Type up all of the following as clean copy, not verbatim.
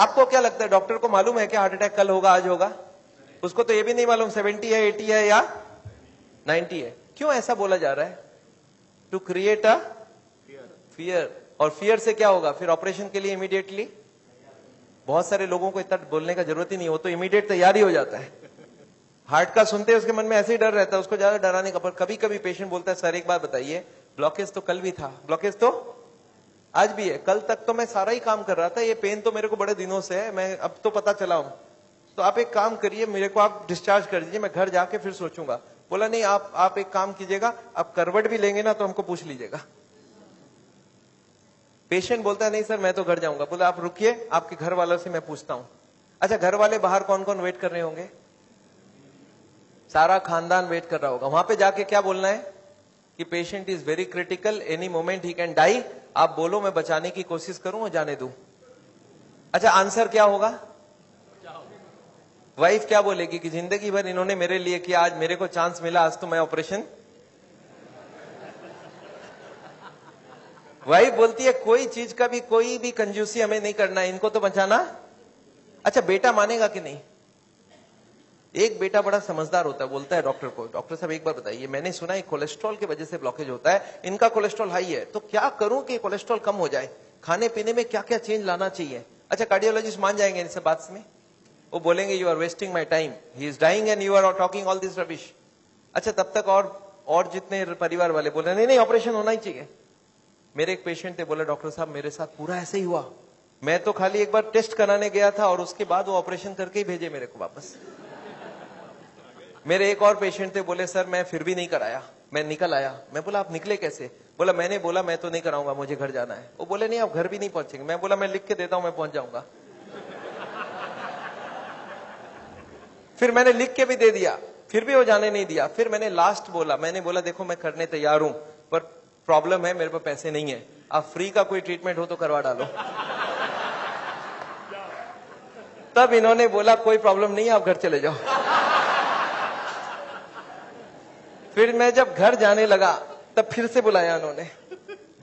आपको क्या लगता है, डॉक्टर को मालूम है कि हार्ट अटैक कल होगा आज होगा? उसको तो ये भी नहीं मालूम 70 है 80 है या 90 है। क्यों ऐसा बोला जा रहा है? To create a fear. और फियर से क्या होगा फिर? ऑपरेशन के लिए इमीडिएटली, बहुत सारे लोगों को इतना बोलने का जरूरत ही नहीं, वो तो इमीडिएट तैयारी हो जाता है। हार्ट का सुनते उसके मन में ऐसे ही डर रहता है, उसको ज्यादा डराने का। पर कभी कभी पेशेंट बोलता है सर एक बात बताइए, ब्लॉकेज तो कल भी था, ब्लॉकेज तो आज भी है, कल तक तो मैं सारा ही काम कर रहा था, ये पेन तो मेरे को बड़े दिनों से है, मैं अब तो पता चला हूं, तो आप एक काम करिए, मेरे को आप डिस्चार्ज कर दीजिए, मैं घर जाके फिर सोचूंगा। बोला नहीं, आप एक काम कीजिएगा, आप करवट भी लेंगे ना तो हमको पूछ लीजिएगा। पेशेंट बोलता है नहीं सर मैं तो घर जाऊंगा। बोला आप रुकिए, आपके घर वालों से मैं पूछता हूं। अच्छा, घर वाले बाहर कौन कौन वेट कर रहे होंगे? सारा खानदान वेट कर रहा होगा। वहां पे जाके क्या बोलना है कि patient is very critical, any moment he can die. आप बोलो मैं बचाने की कोशिश करूं और जाने दूं। अच्छा, आंसर क्या होगा? वाइफ क्या बोलेगी कि जिंदगी भर इन्होंने मेरे लिए किया, आज मेरे को चांस मिला, आज तो मैं ऑपरेशन। वाइफ बोलती है कोई चीज का भी कोई भी कंजूसी हमें नहीं करना है, इनको तो बचाना। अच्छा, बेटा मानेगा कि नहीं? एक बेटा बड़ा समझदार होता है, बोलता है डॉक्टर को, डॉक्टर साहब एक बार बताइए, मैंने सुना है कोलेस्ट्रॉल की वजह से ब्लॉकेज होता है, इनका कोलेस्ट्रॉल हाई है, तो क्या करूं कि कोलेस्ट्रॉल कम हो जाए? खाने पीने में क्या क्या चेंज लाना चाहिए? अच्छा, कार्डियोलॉजिस्ट मान जाएंगे इन सब बात में? वो बोलेंगे you are wasting my time, he is dying and you are talking all this rubbish. अच्छा, तब तक और जितने परिवार वाले बोले नहीं नहीं ऑपरेशन होना ही चाहिए। मेरे एक पेशेंट थे, बोले डॉक्टर साहब मेरे साथ पूरा ऐसे ही हुआ, मैं तो खाली एक बार टेस्ट कराने गया था और उसके बाद वो ऑपरेशन करके ही भेजे मेरे को वापस। मेरे एक और पेशेंट थे, बोले सर मैं फिर भी नहीं कराया, मैं निकल आया। मैं बोला आप निकले कैसे? बोला मैंने बोला मैं तो नहीं कराऊंगा, मुझे घर जाना है। वो बोले नहीं आप घर भी नहीं पहुंचेंगे। मैं बोला मैं लिख के देता हूं, मैं पहुंच जाऊंगा। फिर मैंने लिख के भी दे दिया, फिर भी वो जाने नहीं दिया। फिर मैंने लास्ट बोला, मैंने बोला देखो मैं करने तैयार हूं, पर प्रॉब्लम है मेरे पास पैसे नहीं है, आप फ्री का कोई ट्रीटमेंट हो तो करवा डालो। तब इन्होंने बोला कोई प्रॉब्लम नहीं है, आप घर चले जाओ। फिर मैं जब घर जाने लगा तब फिर से बुलाया उन्होंने,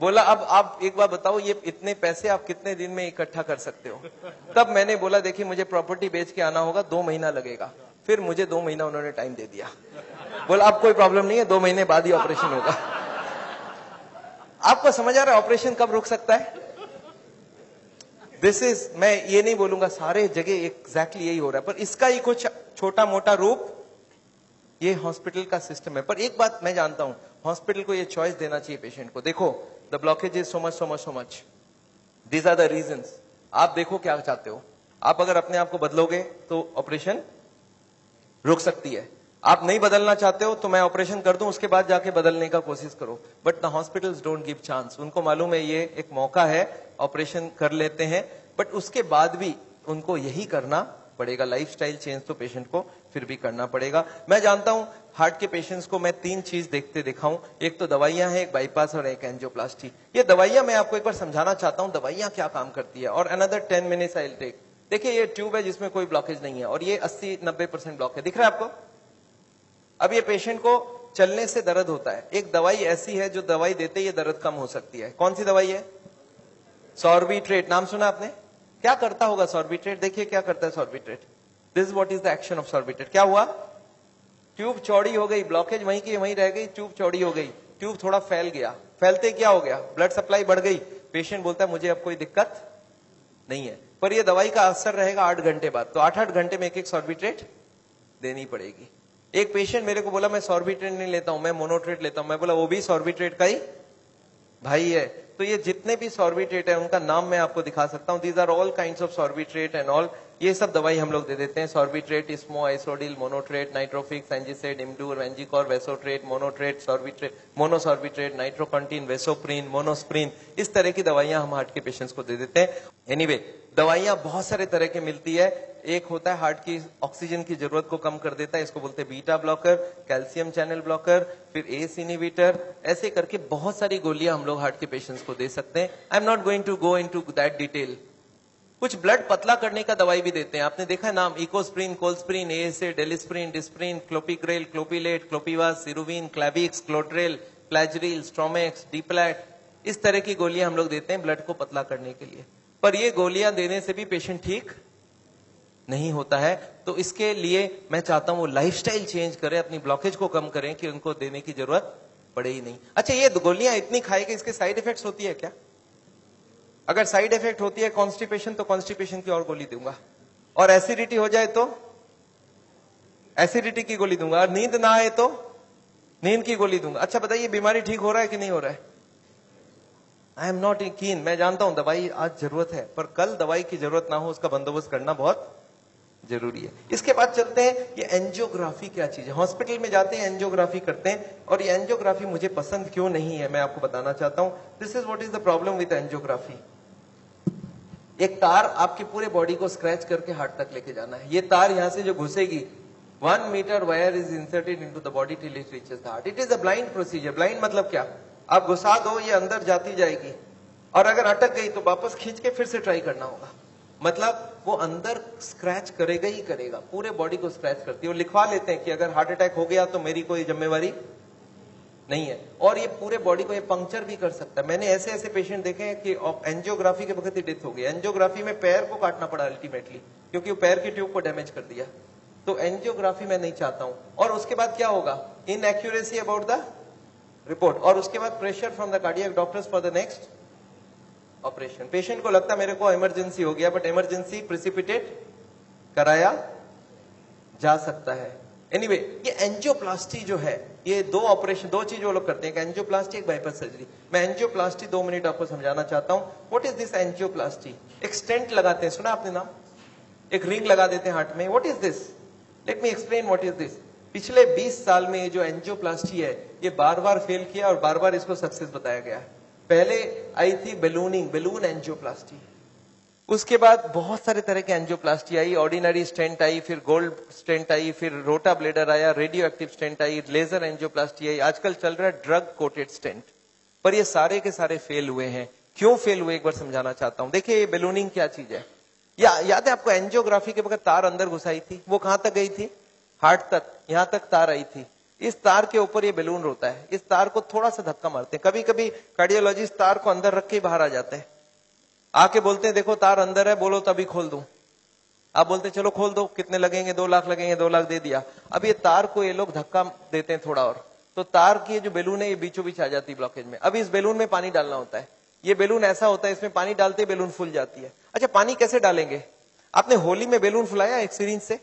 बोला अब आप एक बार बताओ ये इतने पैसे आप कितने दिन में इकट्ठा कर सकते हो? तब मैंने बोला देखिए मुझे प्रॉपर्टी बेच के आना होगा, 2 महीना लगेगा। फिर मुझे 2 महीना उन्होंने टाइम दे दिया, बोला अब कोई प्रॉब्लम नहीं है, 2 महीने बाद ही ऑपरेशन होगा। आपको समझ आ रहा है ऑपरेशन कब रुक सकता है? दिस इज, मैं ये नहीं बोलूंगा सारे जगह एग्जैक्टली यही हो रहा है, पर इसका ही कुछ छोटा मोटा रूप ये हॉस्पिटल का सिस्टम है। पर एक बात मैं जानता हूं, हॉस्पिटल को ये चॉइस देना चाहिए पेशेंट को, देखो the blockage is so much so much so much, these are the reasons, आप देखो क्या चाहते हो। आप अगर अपने आप को बदलोगे तो ऑपरेशन रुक सकती है, आप नहीं बदलना चाहते हो तो मैं ऑपरेशन कर दूं, उसके बाद जाके बदलने का कोशिश करो। But the hospitals don't give chance, उनको मालूम है ये एक मौका है, ऑपरेशन कर लेते हैं, बट उसके बाद भी उनको यही करना पड़ेगा, लाइफस्टाइल चेंज तो पेशेंट को फिर भी करना पड़ेगा। मैं जानता हूं हार्ट के पेशेंट्स को मैं 3 चीज देखते दिखाऊं, एक तो दवाइयां हैं, एक बाईपास और एक एंजियोप्लास्टी। ये दवाइयां मैं आपको एक बार समझाना चाहता हूं दवाइयां क्या काम करती है, और another 10 minutes I will take. देखिए ये ट्यूब है जिसमें कोई ब्लॉकेज नहीं है, और ये 80-90% ब्लॉक है, दिख रहा है आपको? अब ये पेशेंट को चलने से दर्द होता है, एक दवाई ऐसी है जो दवाई देते ये दर्द कम हो सकती है। कौन सी दवाई है? सॉर्बिट्रेट, नाम सुना आपने? क्या करता होगा सॉर्बिट्रेट? देखिए क्या करता है Sorbitrate, this is what is the action of Sorbitrate. क्या हुआ? ट्यूब चौड़ी हो गई, ब्लॉकेज वहीं की वहीं रह गई, ट्यूब चौड़ी हो गई, ट्यूब थोड़ा फैल गया, फैलते क्या हो गया? ब्लड सप्लाई बढ़ गई। पेशेंट बोलता है मुझे अब कोई दिक्कत नहीं है, पर यह दवाई का असर रहेगा 8 घंटे बाद, तो 8-8 घंटे में एक सॉर्बिट्रेट देनी पड़ेगी। एक पेशेंट मेरे को बोला मैं सॉर्बिट्रेट नहीं लेता हूं, मैं मोनोट्रेट लेता हूं। मैं बोला वो भी सॉर्बिट्रेट का ही भाई है। तो ये जितने भी सॉर्बिट्रेट है उनका नाम मैं आपको दिखा सकता हूं, these are all kinds of Sorbitrate and all, ये सब दवाई हम लोग दे देते हैं। सॉर्बिट्रेट, इस्मो, आइसोडिल, मोनोट्रेट, नाइट्रोफिक्स, एंजिसेड, इमडूर, वेंजिकॉर, वेसोट्रेट, मोनोट्रेट, सॉर्बिट्रेट, मोनोसॉर्बिट्रेट, नाइट्रोकंटीन, वेसोप्रीन, मोनोस्प्रीन, इस तरह की दवाइयां हम हार्ट के पेशेंट्स को दे देते हैं। एनीवे दवाइयां बहुत सारे तरह की मिलती है, एक होता है हार्ट की ऑक्सीजन की जरूरत को कम कर देता है, इसको बोलते हैं beta blocker, calcium channel blocker, फिर एस इनहिबिटर, ऐसे करके बहुत सारी गोलियां हम लोग हार्ट के पेशेंट्स को दे सकते हैं। I am not going to go into that detail. कुछ ब्लड पतला करने का दवाई भी देते हैं, आपने देखा है नाम, Ecosprin, Colsprin, ASA, Delisprin, Disprin, Clopigrel, Clopilet, Clopivas, Ceruvin, Clavix, Clotrel, Plagerine, Stromex, Deplatt, इस तरह की गोलियां हम लोग देते हैं ब्लड को पतला करने के लिए। पर ये गोलियां देने से भी पेशेंट ठीक नहीं होता है। तो इसके लिए मैं चाहता हूं वो लाइफस्टाइल चेंज करें, अपनी ब्लॉकेज को कम करें कि उनको देने की जरूरत पड़े ही नहीं। अच्छा, ये गोलियां इतनी खाएगी, इसके साइड इफेक्ट्स होती है क्या? अगर साइड इफेक्ट होती है कॉन्स्टिपेशन, तो कॉन्स्टिपेशन की और गोली दूंगा, और एसिडिटी हो जाए तो एसिडिटी की गोली दूंगा, और नींद ना आए तो नींद की गोली दूंगा। अच्छा बताइए, बीमारी ठीक हो रहा है कि नहीं हो रहा है? आई एम नॉट कीन, मैं जानता हूं दवाई आज जरूरत है, पर कल दवाई की जरूरत ना हो उसका बंदोबस्त करना बहुत जरूरी है। इसके बाद चलते हैं, ये एंजियोग्राफी क्या चीज है। हॉस्पिटल में जाते हैं, एंजियोग्राफी करते हैं, और ये एंजियोग्राफी मुझे पसंद क्यों नहीं है मैं आपको बताना चाहता हूं। This is what is the problem with angiography. एक तार आपकी पूरे बॉडी को स्क्रैच करके हार्ट तक लेके जाना है। ये तार यहां से जो घुसेगी, 1 meter wire is inserted into the body till it reaches the heart. It is a blind procedure. Blind मतलब क्या? आप घुसा दो, ये अंदर जाती जाएगी, और अगर अटक गई तो वापस खींच के फिर से ट्राई करना होगा। मतलब वो अंदर स्क्रैच करेगा ही करेगा, पूरे बॉडी को स्क्रैच करती है। वो लिखवा लेते हैं कि अगर हार्ट अटैक हो गया तो मेरी कोई जिम्मेवारी नहीं है, और ये पूरे बॉडी को ये पंक्चर भी कर सकता है। मैंने ऐसे ऐसे पेशेंट देखे हैं कि एंजियोग्राफी के वक्त ही डेथ हो गई। एंजियोग्राफी में पैर को काटना पड़ा अल्टीमेटली, क्योंकि वो पैर की ट्यूब को डैमेज कर दिया। तो एंजियोग्राफी मैं नहीं चाहता हूं। और उसके बाद क्या होगा? इनएक्यूरेसी अबाउट द रिपोर्ट, और उसके बाद pressure from the cardiac doctors for the next operation. Patient को लगता है मेरे को इमरजेंसी हो गया, बट इमरजेंसी प्रिसिपिटेट कराया जा सकता है। एनीवे, ये एंजियोप्लास्टी जो है, ये दो ऑपरेशन, दो चीज वो लोग करते हैं, एक एंजियोप्लास्टी, एक बाईपास सर्जरी। मैं एंजियोप्लास्टी 2 मिनट आपको समझाना चाहता हूं। What is this angioplasty? एक स्टेंट लगाते हैं, सुना आपने नाम? एक रिंग लगा देते हैं हार्ट में। What is this? Let me explain what is this. पिछले 20 साल में ये जो एंजियोप्लास्टी है, ये बार बार फेल किया और बार बार इसको सक्सेस बताया गया। पहले आई थी बैलूनिंग, बैलून एंजियोप्लास्टी। उसके बाद बहुत सारे तरह के एंजियोप्लास्टी आई, ऑर्डिनरी स्टेंट आई, फिर गोल्ड स्टेंट आई, फिर रोटा ब्लेडर आया, रेडियो एक्टिव स्टेंट आई, लेजर एंजियोप्लास्टी आई, आजकल चल रहा है ड्रग कोटेड स्टेंट। पर ये सारे के सारे फेल हुए हैं। क्यों फेल हुए, एक बार समझाना चाहता हूं। देखिए, ये बैलूनिंग क्या चीज है? याद है आपको एंजियोग्राफी के वक्त तार अंदर घुसाई थी, वो कहां तक गई थी? हार्ट तक, यहां तक तार आई थी। इस तार के ऊपर ये बैलून होता है। इस तार को थोड़ा सा धक्का मारते हैं। कभी कभी कार्डियोलॉजिस्ट तार को अंदर रख के बाहर आ जाते हैं, आके बोलते हैं देखो तार अंदर है, बोलो तभी खोल दूं। आप बोलते हैं चलो खोल दो, कितने लगेंगे? 2 लाख लगेंगे। 2 लाख दे दिया। अब ये तार को ये लोग धक्का देते हैं थोड़ा और, तो तार की जो बैलून है ये बीचों बीच आ जाती है ब्लॉकेज में। अब इस बैलून में पानी डालना होता है। ये बैलून ऐसा होता है, इसमें पानी डालते ही बैलून फूल जाती है। अच्छा, पानी कैसे डालेंगे? आपने होली में बैलून फुलाया एक सिरिंज से?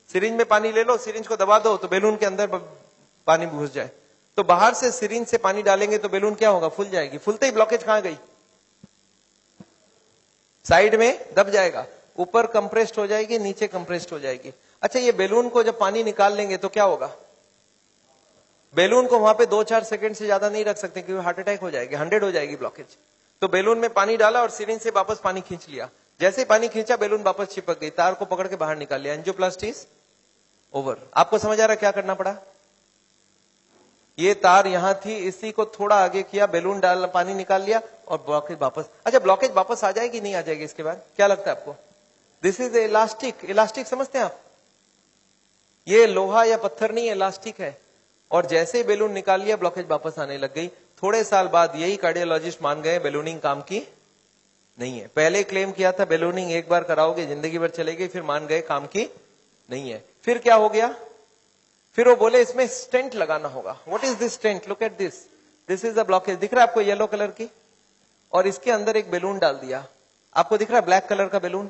सिरिंज में पानी ले लो, सिरिंज को दबा दो तो बैलून के अंदर पानी घुस जाए। तो बाहर से सिरिंज से पानी डालेंगे तो बैलून क्या होगा? फूल जाएगी। फूलते ही ब्लॉकेज कहां गई? साइड में दब जाएगा, ऊपर कंप्रेस्ड हो जाएगी, नीचे कंप्रेस्ड हो जाएगी। अच्छा, ये बैलून को जब पानी निकाल लेंगे तो क्या होगा? बैलून को वहां पे 2-4 सेकंड से ज्यादा नहीं रख सकते, क्योंकि हार्ट अटैक हो जाएगी, 100 हो जाएगी ब्लॉकेज। तो बैलून में पानी डाला और सिरिंज से वापस पानी खींच लिया। जैसे ही पानी खींचा, बैलून वापस चिपक गई, तार को पकड़ के बाहर निकाल लिया। Angioplasty is over. आपको समझ आ रहा क्या करना पड़ा? ये तार यहां थी, इसी को थोड़ा आगे किया, बैलून डाल, पानी निकाल लिया और ब्लॉकेज वापस। अच्छा, ब्लॉकेज वापस आ जाएगी नहीं आ जाएगी इसके बाद? क्या लगता है आपको? This is elastic. इलास्टिक समझते हैं आप? ये लोहा या पत्थर नहीं, इलास्टिक है। और जैसे ही बैलून निकाल लिया, ब्लॉकेज वापस आने लग गई। थोड़े साल बाद यही कार्डियोलॉजिस्ट मान गए बैलूनिंग काम की नहीं है। पहले क्लेम किया था बैलूनिंग एक बार कराओगे जिंदगी भर चलेगी, फिर मान गए काम की नहीं है। फिर क्या हो गया? फिर वो बोले इसमें स्टेंट लगाना होगा। What is this stent? Look at this, this is the blockage. दिख रहा है आपको येलो कलर की? और इसके अंदर एक बैलून डाल दिया। आपको दिख रहा है ब्लैक कलर का बैलून?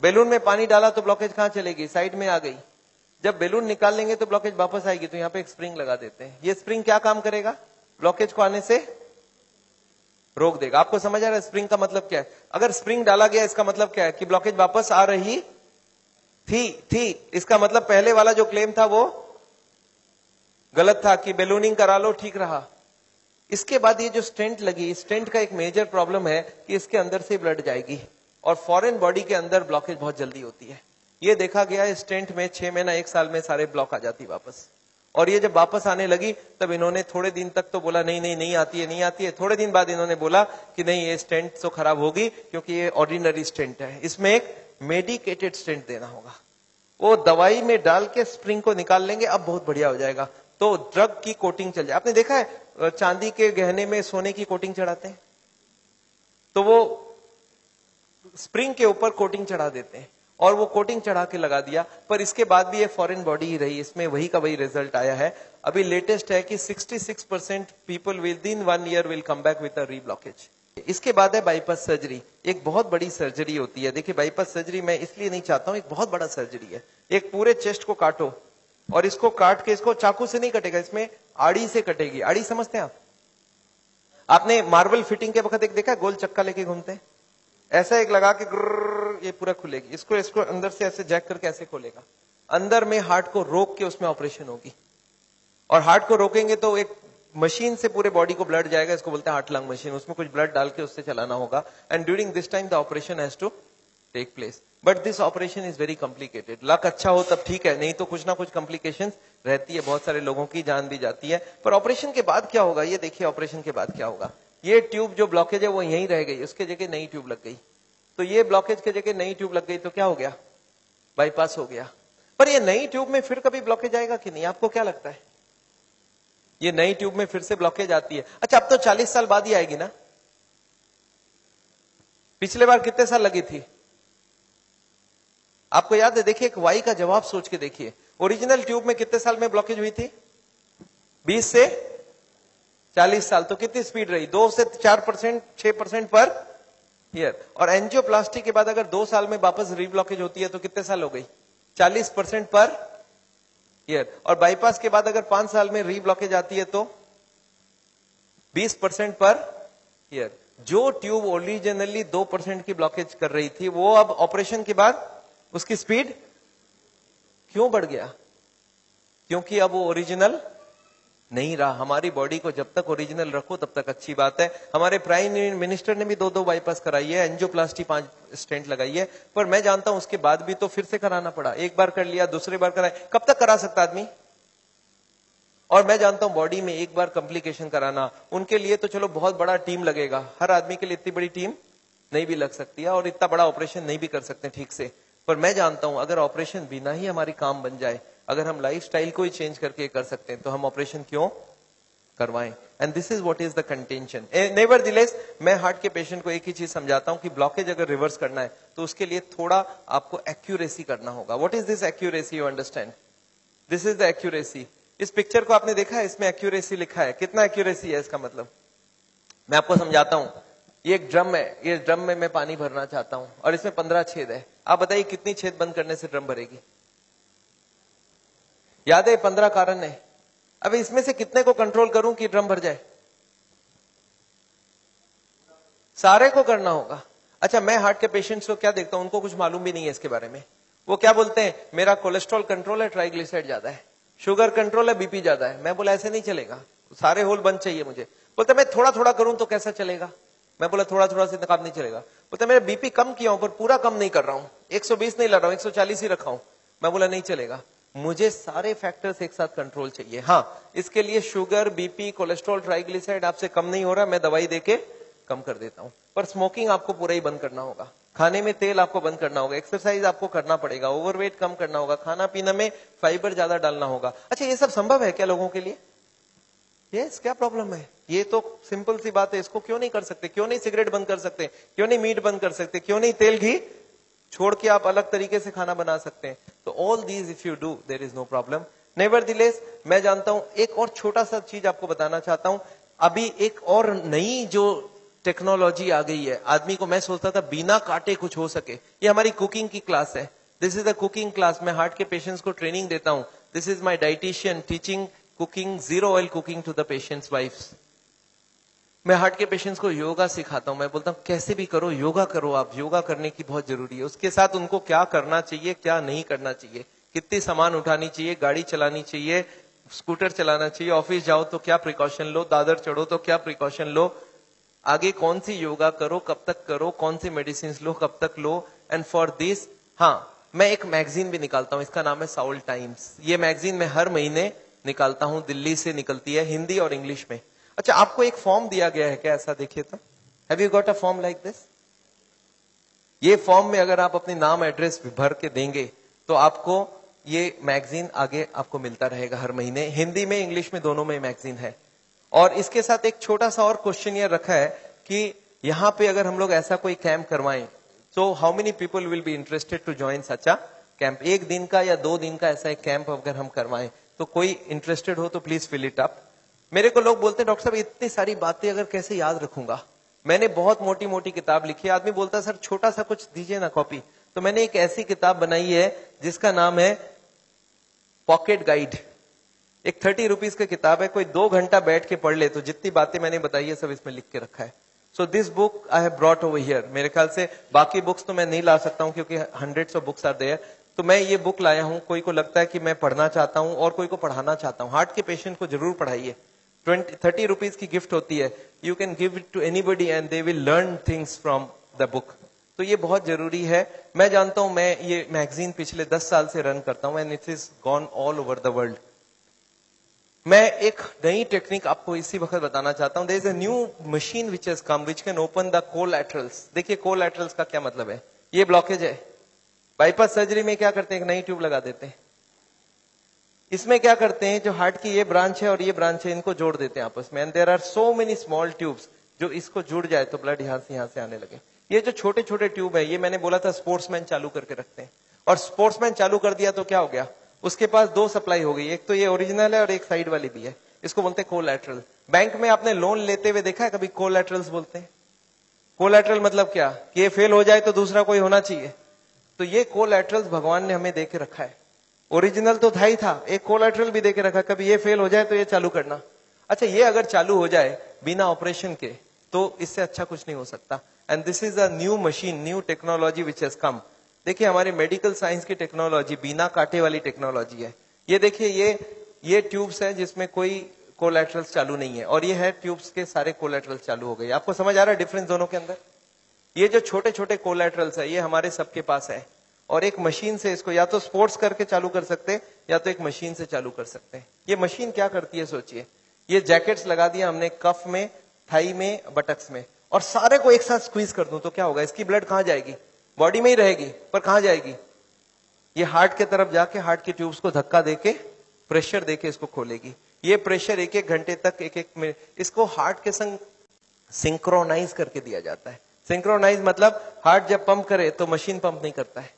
बैलून में पानी डाला तो ब्लॉकेज कहां चलेगी? साइड में आ गई। जब बैलून निकाल लेंगे तो ब्लॉकेज वापस आएगी। तो यहाँ पे एक स्प्रिंग लगा देते हैं। ये स्प्रिंग क्या काम करेगा? ब्लॉकेज को आने से रोक देगा। आपको समझ आ रहा है स्प्रिंग का मतलब क्या है? अगर स्प्रिंग डाला गया, इसका मतलब क्या है? कि ब्लॉकेज वापस आ रही थी। इसका मतलब पहले वाला जो क्लेम था वो गलत था कि बैलूनिंग करा लो, ठीक रहा। इसके बाद ये जो स्टेंट लगी, स्टेंट का एक मेजर प्रॉब्लम है कि इसके अंदर से ब्लड जाएगी, और फॉरेन बॉडी के अंदर ब्लॉकेज बहुत जल्दी होती है। ये देखा गया है स्टेंट में 6 महीना 1 साल में सारे ब्लॉक आ जाती वापस। और ये जब वापस आने लगी तब इन्होंने थोड़े दिन तक तो बोला नहीं आती है। थोड़े दिन बाद इन्होंने बोला कि नहीं, ये स्टेंट तो खराब होगी क्योंकि ये ऑर्डिनरी स्टेंट है, इसमें एक मेडिकेटेड स्टेंट देना होगा। वो दवाई में डाल के स्प्रिंग को निकाल लेंगे, अब बहुत बढ़िया हो जाएगा। तो ड्रग की कोटिंग चल जाए। आपने देखा है चांदी के गहने में सोने की कोटिंग चढ़ाते हैं, तो वो स्प्रिंग के ऊपर कोटिंग चढ़ा देते हैं और वो कोटिंग चढ़ा के लगा दिया, पर इसके बाद भी ये फॉरेन बॉडी ही रही, इसमें वही का वही रिजल्ट आया है। अभी लेटेस्ट है कि 66% people with in 1 year will come back with a reblockage. इसके बाद है बाईपास सर्जरी। एक बहुत बड़ी सर्जरी होती है। देखिए बाईपास सर्जरी मैं इसलिए नहीं चाहता हूं, एक बहुत बड़ा सर्जरी है। एक पूरे चेस्ट को काटो और इसको काट के, इसको चाकू से नहीं कटेगा, इसमें आड़ी से कटेगी। आड़ी समझते हैं आप? आपने मार्बल फिटिंग के वक्त एक देखा, गोल चक्का लेके घूमते हैं, ऐसा एक लगा के ये पूरा खुलेगी। इसको अंदर से ऐसे जैक करके ऐसे खोलेगा, अंदर में हार्ट को रोक के उसमें ऑपरेशन होगी। और हार्ट को रोकेंगे तो एक मशीन से पूरे बॉडी को ब्लड जाएगा, इसको बोलते हैं हार्ट लंग मशीन। उसमें कुछ ब्लड डाल के उससे चलाना होगा। And during this time the operation has to take place, but this operation is very complicated. Luck अच्छा हो तब ठीक है, नहीं तो कुछ ना कुछ कॉम्प्लिकेशंस रहती है, बहुत सारे लोगों की जान भी जाती है। पर ऑपरेशन के बाद क्या होगा, ये देखिए ऑपरेशन के बाद क्या होगा। ये ट्यूब जो ब्लॉकेज है वो यहीं रह गई, उसके जगह नई ट्यूब लग गई। तो ये ब्लॉकेज के जगह नई ट्यूब लग गई तो क्या हो गया, बाईपास हो गया। पर ये नई ट्यूब में फिर कभी ब्लॉकेज आएगा कि नहीं, आपको क्या लगता है? ये नई ट्यूब में फिर से ब्लॉकेज आती है। अच्छा अब तो 40 साल बाद ही आएगी ना, पिछले बार कितने साल लगी थी आपको याद है? देखिए एक वाई का जवाब सोच के देखिए, ओरिजिनल ट्यूब में कितने साल में ब्लॉकेज हुई थी? 20 से 40 साल। तो कितनी स्पीड रही? 2 से 4%, 6% पर ईयर। और एंजियोप्लास्टी के बाद अगर 2 साल में वापस रीब्लॉकेज होती है तो कितने साल हो गई? 40% पर ईयर। और बाईपास के बाद अगर 5 साल में रीब्लॉकेज आती है तो 20% पर ईयर। जो ट्यूब ओरिजिनली 2% की ब्लॉकेज कर रही थी वो अब ऑपरेशन के बाद उसकी स्पीड क्यों बढ़ गया? क्योंकि अब वो ओरिजिनल नहीं रहा। हमारी बॉडी को जब तक ओरिजिनल रखो तब तक अच्छी बात है। हमारे प्राइम मिनिस्टर ने भी 2 बाईपास कराई है, एंजियोप्लास्टी 5 स्टेंट लगाई है। पर मैं जानता हूं उसके बाद भी तो फिर से कराना पड़ा। एक बार कर लिया, दूसरी बार कराए, कब तक करा सकता आदमी? और मैं जानता हूं बॉडी में एक बार कॉम्प्लिकेशन कराना, उनके लिए तो चलो बहुत बड़ा टीम लगेगा। हर आदमी के लिए इतनी बड़ी टीम नहीं भी लग सकती है और इतना बड़ा ऑपरेशन नहीं भी कर सकते ठीक से। पर मैं जानता हूं अगर ऑपरेशन बिना ही हमारी काम बन जाए, अगर हम लाइफस्टाइल को ही चेंज करके कर सकते हैं तो हम ऑपरेशन क्यों करवाएं? And this is what is the contention. Nevertheless मैं हार्ट के पेशेंट को एक ही चीज समझाता हूं कि ब्लॉकेज अगर रिवर्स करना है तो उसके लिए थोड़ा आपको एक्यूरेसी करना होगा। What is this accuracy? You understand? This is the accuracy. इस पिक्चर को आपने देखा है, इसमें एक्यूरेसी लिखा है। कितना एक्यूरेसी है इसका मतलब? मैं आपको समझाता हूं। ये एक ड्रम है, ये ड्रम में मैं पानी भरना चाहता हूं और इसमें 15 छेद है। आप बताइए कितनी छेद बंद करने से ड्रम भरेगी? याद है 15 कारण है। अब इसमें से कितने को कंट्रोल करूं कि ड्रम भर जाए? सारे को करना होगा। अच्छा मैं हार्ट के पेशेंट्स को क्या देखता हूं, उनको कुछ मालूम भी नहीं है इसके बारे में। वो क्या बोलते हैं, मेरा कोलेस्ट्रॉल कंट्रोल है, ट्राइग्लिसराइड ज्यादा है, शुगर कंट्रोल है, बीपी ज्यादा है। मैं बोला ऐसे नहीं चलेगा, सारे होल बंद चाहिए मुझे। बोलते मैं थोड़ा थोड़ा करूं तो कैसा चलेगा? मैं बोला थोड़ा थोड़ा से काम नहीं चलेगा। बोलते मेरा बीपी कम किया हूं पर पूरा कम नहीं कर रहा हूं, 120 नहीं ला रहा हूं, 140 ही रखा हूं। मैं बोला नहीं चलेगा, मुझे सारे फैक्टर्स एक साथ कंट्रोल चाहिए। हाँ इसके लिए शुगर, बीपी, कोलेस्ट्रॉल, ट्राइग्लिसराइड आपसे कम नहीं हो रहा, मैं दवाई देके कम कर देता हूं। पर स्मोकिंग आपको पूरा ही बंद करना होगा, खाने में तेल आपको बंद करना होगा, एक्सरसाइज आपको करना पड़ेगा, ओवरवेट कम करना होगा, खाना पीना में फाइबर ज्यादा डालना होगा। अच्छा ये सब संभव है क्या लोगों के लिए? यस, क्या प्रॉब्लम है? ये तो सिंपल सी बात है, इसको क्यों नहीं कर सकते? क्यों नहीं सिगरेट बंद कर सकते? क्यों नहीं मीट बंद कर सकते? क्यों नहीं तेल घी छोड़ के आप अलग तरीके से खाना बना सकते हैं? तो all these if you do there is no problem. Nevertheless मैं जानता हूं, एक और छोटा सा चीज आपको बताना चाहता हूं। अभी एक और नई जो टेक्नोलॉजी आ गई है, आदमी को मैं सोचता था बिना काटे कुछ हो सके। ये हमारी कुकिंग की क्लास है, this is the cooking class. मैं हार्ट के पेशेंट्स को ट्रेनिंग देता हूं। This is my dietitian teaching cooking, 0 oil cooking to the patients wives. मैं हार्ट के पेशेंट्स को योगा सिखाता हूं। मैं बोलता हूं कैसे भी करो योगा करो, आप योगा करने की बहुत जरूरी है। उसके साथ उनको क्या करना चाहिए, क्या नहीं करना चाहिए, कितनी सामान उठानी चाहिए, गाड़ी चलानी चाहिए, स्कूटर चलाना चाहिए, ऑफिस जाओ तो क्या प्रिकॉशन लो, दादर चढ़ो तो क्या प्रिकॉशन लो, आगे कौन सी योगा करो, कब तक करो, कौन सी मेडिसिन लो, कब तक लो। एंड फॉर दिस हाँ मैं एक मैगजीन भी निकालता हूं, इसका नाम है साउल टाइम्स। ये मैगजीन मैं हर महीने निकालता हूं, दिल्ली से निकलती है, हिंदी और इंग्लिश में। अच्छा आपको एक फॉर्म दिया गया है क्या? ऐसा देखिए तो, have you got a form like this? ये फॉर्म में अगर आप अपने नाम एड्रेस भर के देंगे तो आपको ये मैगजीन आगे आपको मिलता रहेगा हर महीने। हिंदी में इंग्लिश में दोनों में मैगजीन है। और इसके साथ एक छोटा सा और क्वेश्चन ये रखा है कि यहाँ पे अगर हम लोग ऐसा कोई कैंप करवाएं So how many people will be interested to join such a camp? एक दिन का या 2 दिन का ऐसा एक कैंप अगर हम करवाएं तो कोई इंटरेस्टेड हो तो प्लीज फिल इट अप। मेरे को लोग बोलते हैं डॉक्टर साहब इतनी सारी बातें अगर कैसे याद रखूंगा, मैंने बहुत मोटी मोटी किताब लिखी है। आदमी बोलता है सर छोटा सा कुछ दीजिए ना कॉपी, तो मैंने एक ऐसी किताब बनाई है जिसका नाम है पॉकेट गाइड। एक 30 रुपीज की किताब है, कोई 2 घंटा बैठ के पढ़ ले तो जितनी बातें मैंने बताई है सब इसमें लिख के रखा है। So this book I have brought over here. मेरे ख्याल से बाकी बुक्स तो मैं नहीं ला सकता हूं क्योंकि hundreds of books are there, तो मैं ये बुक लाया हूं। कोई को लगता है कि मैं पढ़ना चाहता हूं और कोई को पढ़ाना चाहता हूं, हार्ट के पेशेंट को जरूर पढ़ाइए। 30 रुपीज की गिफ्ट होती है, you can give it to anybody and they will learn things from the book. तो ये बहुत जरूरी है। मैं जानता हूं, मैं ये मैगजीन पिछले 10 साल से रन करता हूं and it is gone all over the world. मैं एक नई टेक्निक आपको इसी वक्त बताना चाहता हूं। There is a new machine which has come which can open the collaterals. देखिए कोलैटरल्स का क्या मतलब है, ये ब्लॉकेज है। बाईपास सर्जरी में क्या करते हैं, एक नई ट्यूब लगा देते हैं। इसमें क्या करते हैं, जो हार्ट की ये ब्रांच है और ये ब्रांच है, इनको जोड़ देते हैं आपस में and there are so many small tubes, जो इसको जुड़ जाए तो ब्लड यहां से आने लगे। ये जो छोटे छोटे ट्यूब है, ये मैंने बोला था स्पोर्ट्समैन चालू करके रखते हैं, और स्पोर्ट्समैन चालू कर दिया तो क्या हो गया, उसके पास 2 सप्लाई हो गई, एक तो ये ओरिजिनल है और एक साइड वाली भी है। इसको बोलते हैं कोलैटरल। बैंक में आपने लोन लेते हुए देखा है कभी, कोलैटरल्स बोलते हैं। कोलैटरल मतलब क्या, कि ये फेल हो जाए तो दूसरा कोई होना चाहिए। तो ये कोलैटरल्स भगवान ने हमें दे के रखा है। ओरिजिनल तो था ही था, एक कोलैटरल भी देके रखा, कभी ये फेल हो जाए तो ये चालू करना। अच्छा, ये अगर चालू हो जाए बिना ऑपरेशन के तो इससे अच्छा कुछ नहीं हो सकता। And this is a new machine, new technology which has कम। देखिए हमारे मेडिकल साइंस की टेक्नोलॉजी बिना कांटे वाली टेक्नोलॉजी है। ये देखिए ये ट्यूब्स है जिसमें कोई कोलैटरल्स चालू नहीं है, और ये है ट्यूब्स के सारे कोलैटरल्स चालू हो गए। आपको समझ आ रहा है डिफरेंस दोनों के अंदर? ये जो छोटे छोटे कोलैटरल्स है ये हमारे सबके पास है, और एक मशीन से इसको या तो स्पोर्ट्स करके चालू कर सकते हैं या तो एक मशीन से चालू कर सकते हैं। ये मशीन क्या करती है सोचिए, ये जैकेट्स लगा दिया हमने कफ में, थाई में, बटक्स में, और सारे को एक साथ स्क्वीज कर दूं तो क्या होगा, इसकी ब्लड कहां जाएगी, बॉडी में ही रहेगी, पर कहां जाएगी, ये हार्ट के तरफ जाके हार्ट के ट्यूब्स को धक्का देके प्रेशर देके इसको खोलेगी। ये प्रेशर 1-1 घंटे तक, 1-1 मिनट, इसको हार्ट के संग सिंक्रोनाइज करके दिया जाता है। सिंक्रोनाइज मतलब हार्ट जब पंप करे तो मशीन पंप नहीं करता है,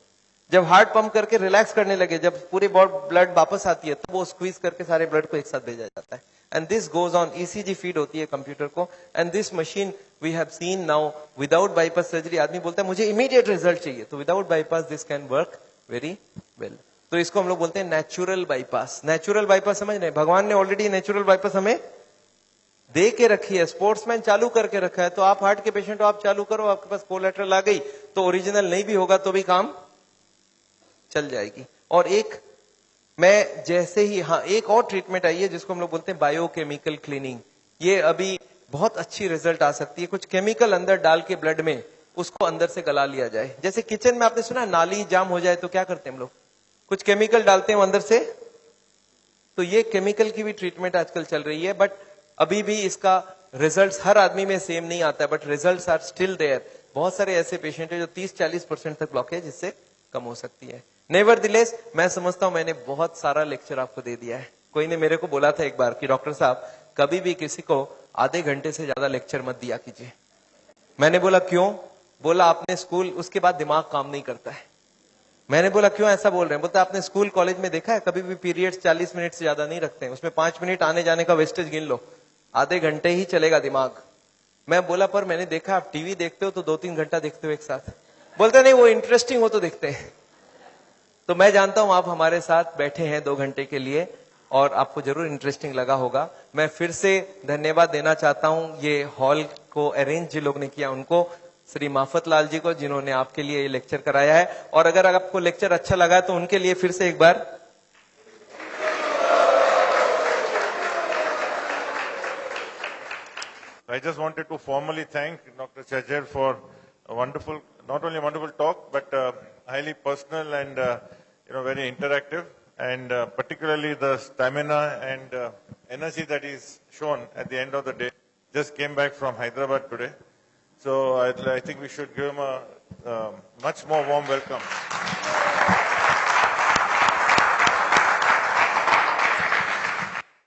जब हार्ट पंप करके रिलैक्स करने लगे, जब पूरी ब्लड वापस आती है तो वो स्क्वीज करके सारे ब्लड को एक साथ भेजा जाता है। And this goes on, ECG feed होती है कंप्यूटर को, and this machine we have seen now without bypass surgery. आदमी बोलता है मुझे इमीडिएट रिजल्ट चाहिए, तो without bypass this can work very well. तो इसको हम लोग बोलते हैं नेचुरल बाईपास। नेचुरल बाईपास समझ रहे हैं, भगवान ने ऑलरेडी नेचुरल बाईपास हमें दे के रखी है, स्पोर्ट्समैन चालू करके रखा है। तो आप हार्ट के पेशेंट हो, आप चालू करो, आपके पास कोलैटरल आ गई तो ओरिजिनल नहीं भी होगा तो भी काम चल जाएगी। और एक मैं जैसे ही, हाँ एक और ट्रीटमेंट आई है जिसको हम लोग बोलते हैं बायोकेमिकल क्लीनिंग। ये अभी बहुत अच्छी रिजल्ट आ सकती है। कुछ केमिकल अंदर डाल के ब्लड में उसको अंदर से गला लिया जाए। जैसे किचन में आपने सुना नाली जाम हो जाए तो क्या करते हैं हम लोग, कुछ केमिकल डालते हैं अंदर से, तो ये केमिकल की भी ट्रीटमेंट आजकल चल रही है। बट अभी भी इसका रिजल्ट हर आदमी में सेम नहीं आता है, but result are still there. बहुत सारे ऐसे पेशेंट है जो 30-40% तक ब्लॉकेज इससे कम हो सकती है। नेवरदिलेस मैं समझता हूं मैंने बहुत सारा लेक्चर आपको दे दिया है। कोई ने मेरे को बोला था एक बार कि डॉक्टर साहब कभी भी किसी को आधे घंटे से ज्यादा लेक्चर मत दिया कीजिए। मैंने बोला क्यों, बोला आपने स्कूल, उसके बाद दिमाग काम नहीं करता है। मैंने बोला क्यों ऐसा बोल रहे हैं, बोलता आपने स्कूल कॉलेज में देखा है कभी भी पीरियड्स 40 मिनट से ज्यादा नहीं रखते हैं, उसमें 5 मिनट आने जाने का वेस्टेज गिन लो, आधे घंटे ही चलेगा दिमाग। मैं बोला पर मैंने देखा आप टीवी देखते हो तो 2-3 घंटा देखते हो एक साथ। बोलते नहीं वो इंटरेस्टिंग हो तो देखते हैं। तो मैं जानता हूं आप हमारे साथ बैठे हैं 2 घंटे के लिए और आपको जरूर इंटरेस्टिंग लगा होगा। मैं फिर से धन्यवाद देना चाहता हूं ये हॉल को अरेंज जिन लोग ने किया उनको, श्री माफत लाल जी को जिन्होंने आपके लिए ये लेक्चर कराया है। और अगर आपको लेक्चर अच्छा लगा तो उनके लिए फिर से एक बार I just wanted to formally thank Dr. Chajjar for a wonderful, not only a wonderful talk, but highly personal and very interactive, and particularly the stamina and energy that is shown at the end of the day. Just came back from Hyderabad today, so I think we should give him a much more warm welcome.